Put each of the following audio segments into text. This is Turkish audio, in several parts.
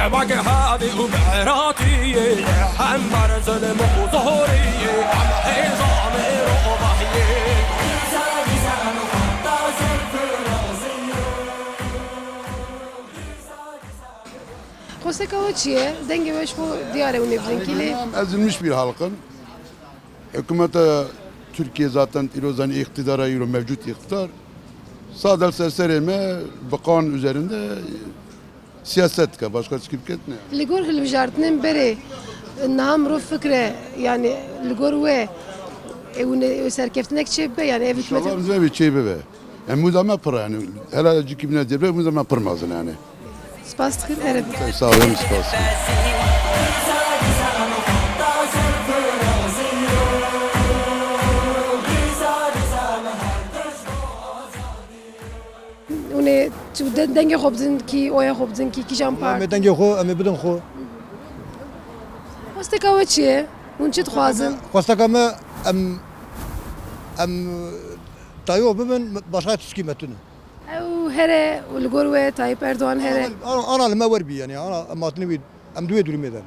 باقي هذه وبعراتي حمر ظلم وظهوري عظامي رباحي Koseka o çiye, denge beş bu diyare u nevzinkili. Ezilmiş bir halkın. Hükümete Türkiye zaten İrozan iktidara yürü mevcut iktidar. Sadece sersereme bakan üzerinde siyaset ka başka hiçbir ne? Ligor hilbijartinin beri nam ro fikre yani ligor ve evune serkeftinek çebe yani ev İnşallah hükümeti. bize bir şey be. Yani müdame pır yani. Helal cikibine diye müdame pırmazın yani. Spas tıkır ereb. Sağ olun spas. Une çu denge xobzin ki oya xobzin ki kijam par. ام دنگی خو ام بدن خو Koseka o çiye, un çit xwazin. خواسته کم ام تایو ببن başka تشکیمتونه Ew here u ligor ve Tayyip Erdoğan here. انا لما ور بي يعني انا ماتني بي ام دوي دوري ميدان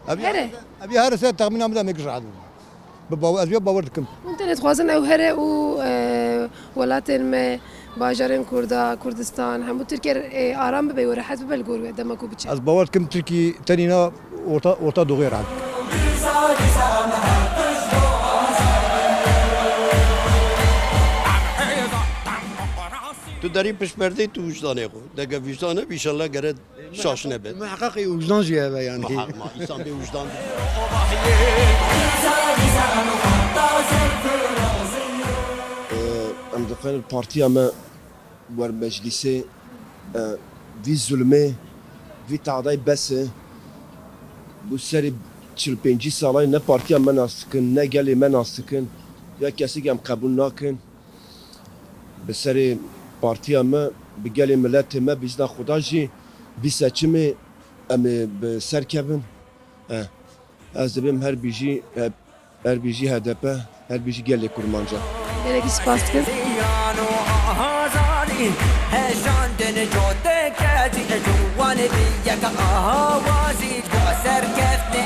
Here. ابي هذا سنه تخمين ام ميك رعد بابا ازبي باور دكم Un tenet xwazin ew here û welatên me bajarên Kurda, Kurdistan hemû Tirkiye aram bibe û rehet bibe li gor we dema ku biçe. از باور دكم تركي تانينا orta doğuya رعد تو داری پشمرده تو وجدانه خو دگه وجدانه بیشالله گرد شاش نبید محقق وجدان جيه يعني محق ما insan bir vicdan ام دقن البارتي اما ور مجلسي في ظلمه في تعدي بس bu seri 45 salay ne partiya men astıkın ne geli men astıkın ya kesik em kabul nakin bi seri partiya me bi gelê milletê me bizda xuda jî vî seçimê em ê bi ser kevin ez dibim her bijî HDP her bijî gelê kurmanca. Gelekî spas tıkır. هشاندن جوده کجی جوان بیگ آوازی جو سر کفته